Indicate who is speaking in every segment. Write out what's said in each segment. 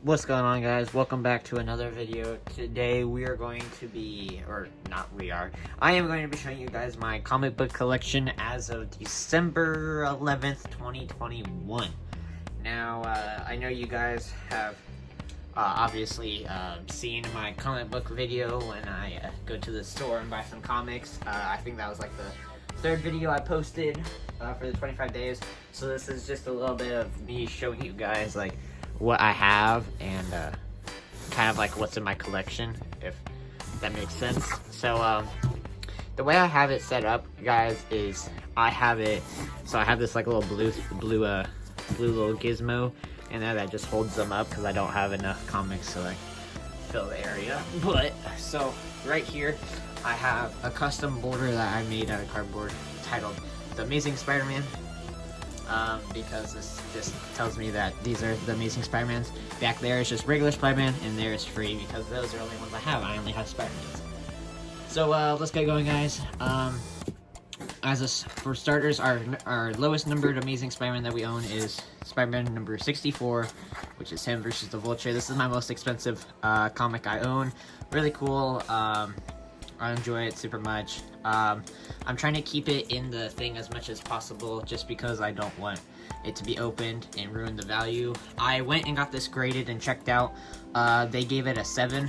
Speaker 1: What's going on, guys? Welcome back to another video. Today we are going to be, I am going to be showing you guys my comic book collection as of December 11th, 2021. Now, I know you guys have obviously seen my comic book video when I go to the store and buy some comics. I think that was like the third video I posted for the 25 days. So this is just a little bit of me showing you guys like what I have and kind of like what's in my collection, if that makes sense. So the way I have it set up, guys, is I have this like little blue little gizmo in there that just holds them up because I don't have enough comics to like fill the area. But so right here I have a custom border that I made out of cardboard titled The Amazing Spider-Man. Because this just tells me that these are the Amazing Spider-Mans. Back there is just regular Spider-Man, and there is free because those are the only ones I have. I only have Spider-Mans. So let's get going, guys. For starters, our lowest numbered Amazing Spider-Man that we own is Spider-Man number 64, which is him versus the Vulture. This is my most expensive comic I own. Really cool. I enjoy it super much. I'm trying to keep it in the thing as much as possible just because I don't want it to be opened and ruin the value. I went and got this graded and checked out. They gave it a 7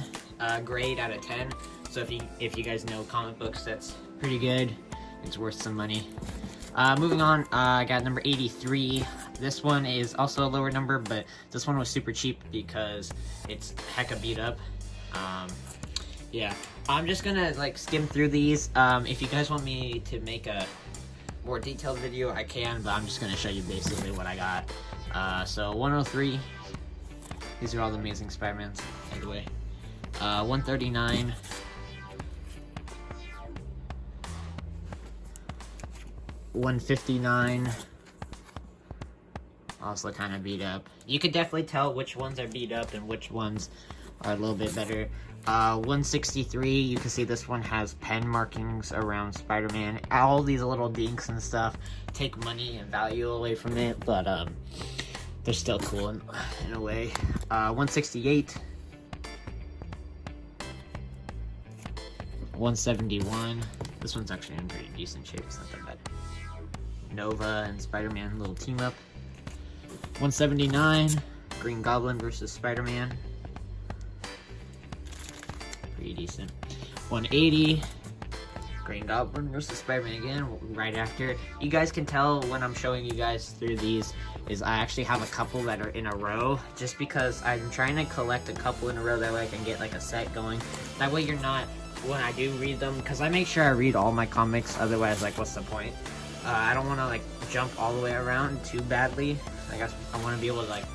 Speaker 1: grade out of 10. So if you guys know comic books, that's pretty good. It's worth some money. Moving on, I got number 83. This one is also a lower number, but this one was super cheap because it's hecka beat up. Yeah, I'm just gonna like skim through these. If you guys want me to make a more detailed video, I can, but I'm just gonna show you basically what I got. So 103, these are all the Amazing Spider-Mans, by the way. 139, $159, also kind of beat up. You could definitely tell which ones are beat up and which ones are a little bit better. 163, you can see this one has pen markings around Spider-Man. All these little dinks and stuff take money and value away from it, but they're still cool in a way. 168, 171, this one's actually in pretty decent shape, it's not that bad. Nova and Spider-Man little team up. 179, Green Goblin versus Spider-Man. Pretty decent. 180, Green Goblin versus Spider-Man again, right after. You guys can tell when I'm showing you guys through these is I actually have a couple that are in a row just because I'm trying to collect a couple in a row, that way I can get like a set going. That way you're not, when I do read them, because I make sure I read all my comics, otherwise like what's the point? I don't want to like jump all the way around too badly. I guess I want to be able to like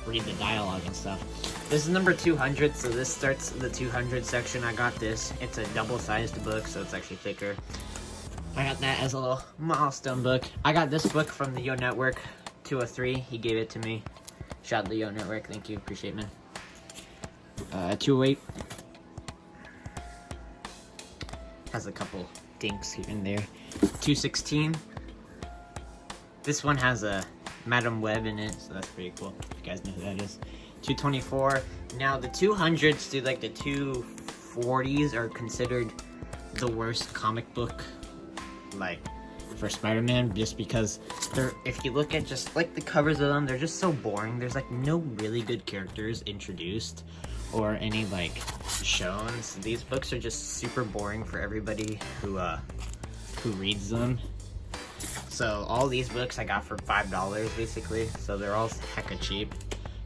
Speaker 1: read the dialogue and stuff. This is number 200, so this starts the 200 section. I got this. It's a double-sized book, so it's actually thicker. I got that as a little milestone book. I got this book from the Yo Network, 203. He gave it to me. Shout out to the Yo Network. Thank you. Appreciate it, man. 208. Has a couple dinks here and there. 216. This one has a Madam Web in it, so that's pretty cool. If you guys know who that is. 224. Now the 200s to like the 240s are considered the worst comic book like for Spider-Man, just because they're, if you look at just like the covers of them, they're just so boring. There's like no really good characters introduced or any like shown. So these books are just super boring for everybody who reads them. So all these books I got for $5 basically, so they're all hecka cheap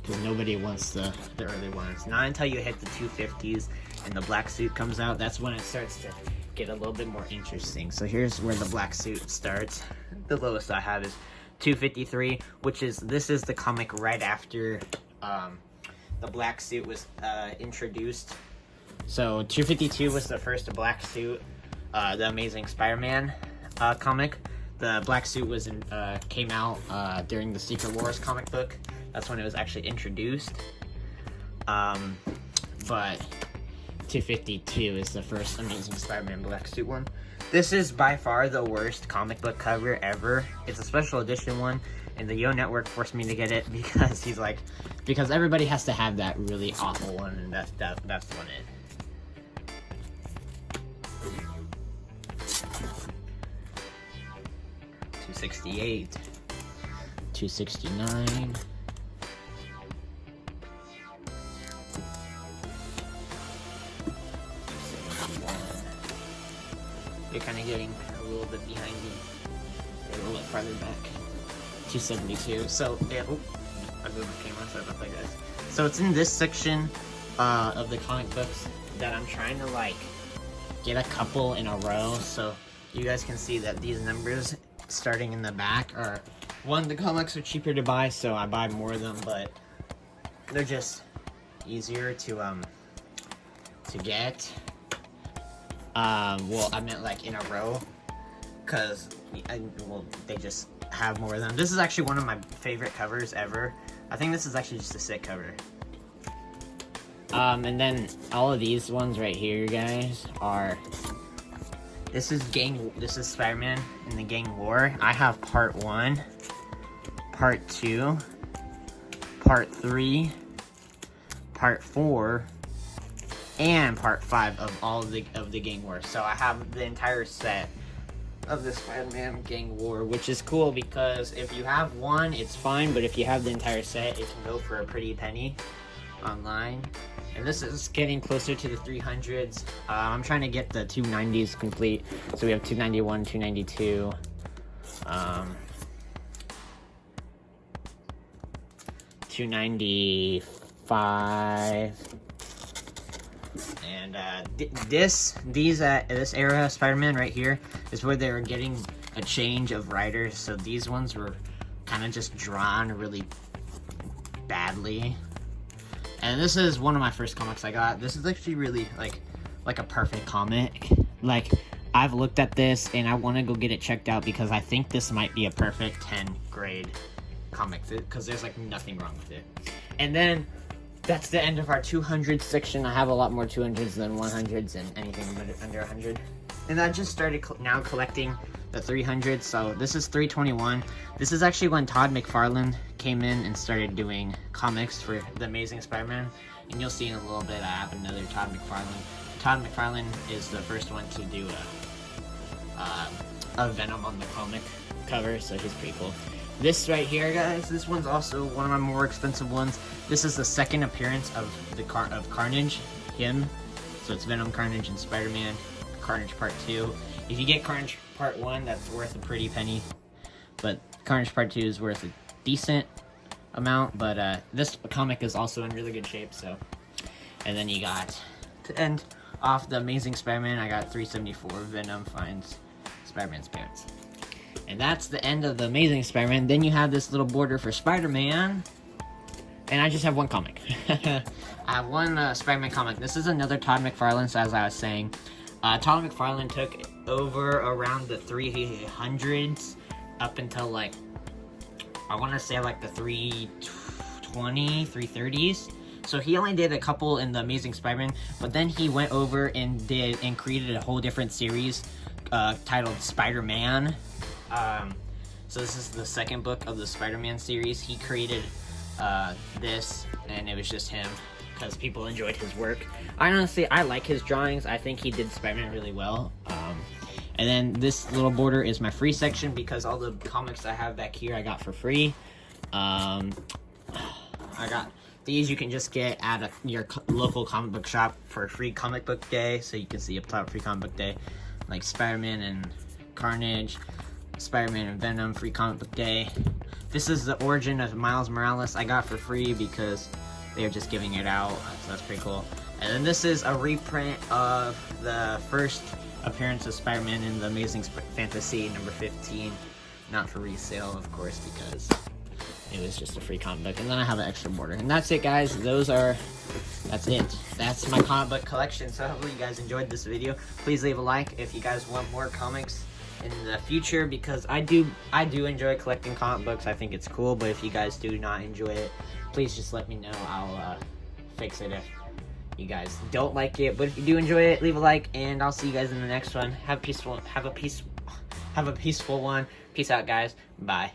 Speaker 1: because nobody wants the early ones. Not until you hit the 250s and the black suit comes out, that's when it starts to get a little bit more interesting. So here's where the black suit starts. The lowest I have is 253, which is, this is the comic right after the black suit was introduced. So 252 was the first black suit, the Amazing Spider-Man comic. The black suit was came out during the Secret Wars comic book. That's when it was actually introduced. But 252 is the first Amazing Spider-Man black suit one. This is by far the worst comic book cover ever. It's a special edition one, And the Yo Network forced me to get it because he's like, because everybody has to have that really awful one, and that's the one it. 268, 269. You're kind of getting a little bit behind me. A little bit farther back. 272. So, yeah, I moved the camera, sorry about that, guys. So it's in this section of the comic books that I'm trying to like get a couple in a row, so you guys can see that these numbers starting in the back are, one, the comics are cheaper to buy, so I buy more of them, but they're just easier to get. Well, I meant like in a row, because they just have more of them. This is actually one of my favorite covers ever. I think this is actually just a sick cover. And then all of these ones right here, guys, are, this is Spider-Man in the Gang War. I have part 1, part 2, part 3, part 4, and part 5 of all of the Gang War. So I have the entire set of the Spider-Man Gang War, which is cool because if you have one, it's fine, but if you have the entire set, it can go for a pretty penny online. And this is getting closer to the 300s. I'm trying to get the 290s complete. So we have 291, 292, 295. And this era of Spider-Man right here is where they were getting a change of writers. So these ones were kind of just drawn really badly. And this is one of my first comics I got. This is actually really like a perfect comic. Like, I've looked at this and I want to go get it checked out because I think this might be a perfect 10 grade comic because there's like nothing wrong with it. And then that's the end of our 200 section. I have a lot more 200s than 100s and anything under 100. And I just started now collecting the 300s. So this is 321. This is actually when Todd McFarlane came in and started doing comics for The Amazing Spider-Man. And you'll see in a little bit I have another Todd McFarlane. Todd McFarlane is the first one to do a Venom on the comic cover, so he's pretty cool. This right here, guys, this one's also one of my more expensive ones. This is the second appearance of Carnage, him. So it's Venom, Carnage, and Spider-Man. Carnage Part 2. If you get Carnage Part 1, that's worth a pretty penny. But Carnage Part 2 is worth a decent amount. But this comic is also in really good shape, so. And then you got, to end off The Amazing Spider-Man, I got 374. Venom finds Spider-Man's parents. And that's the end of The Amazing Spider-Man. Then you have this little border for Spider-Man. And I just have one comic. I have one Spider-Man comic. This is another Todd McFarlane, so as I was saying. Todd McFarlane took over around the 300s up until like, I want to say like the 320, 330s. So he only did a couple in The Amazing Spider-Man, but then he went over and created a whole different series titled Spider-Man. So this is the second book of the Spider-Man series. He created this, and it was just him because people enjoyed his work. I like his drawings. I think he did Spider-Man really well. And then this little border is my free section because all the comics I have back here I got for free. I got these you can just get at your local comic book shop for free comic book day. So you can see up top, free comic book day, like Spider-Man and Carnage, Spider-Man and Venom, free comic book day. This is the origin of Miles Morales I got for free because they're just giving it out, so that's pretty cool. And then this is a reprint of the first appearance of Spider-Man in The Amazing Fantasy number 15. Not for resale, of course, because it was just a free comic book. And then I have an extra border. And that's it, guys. That's it. That's my comic book collection. So hopefully you guys enjoyed this video. Please leave a like if you guys want more comics in the future, because I do enjoy collecting comic books. I think it's cool, but if you guys do not enjoy it, please just let me know. I'll fix it if you guys don't like it. But if you do enjoy it, leave a like, and I'll see you guys in the next one. Have a peaceful one. Peace out, guys. Bye.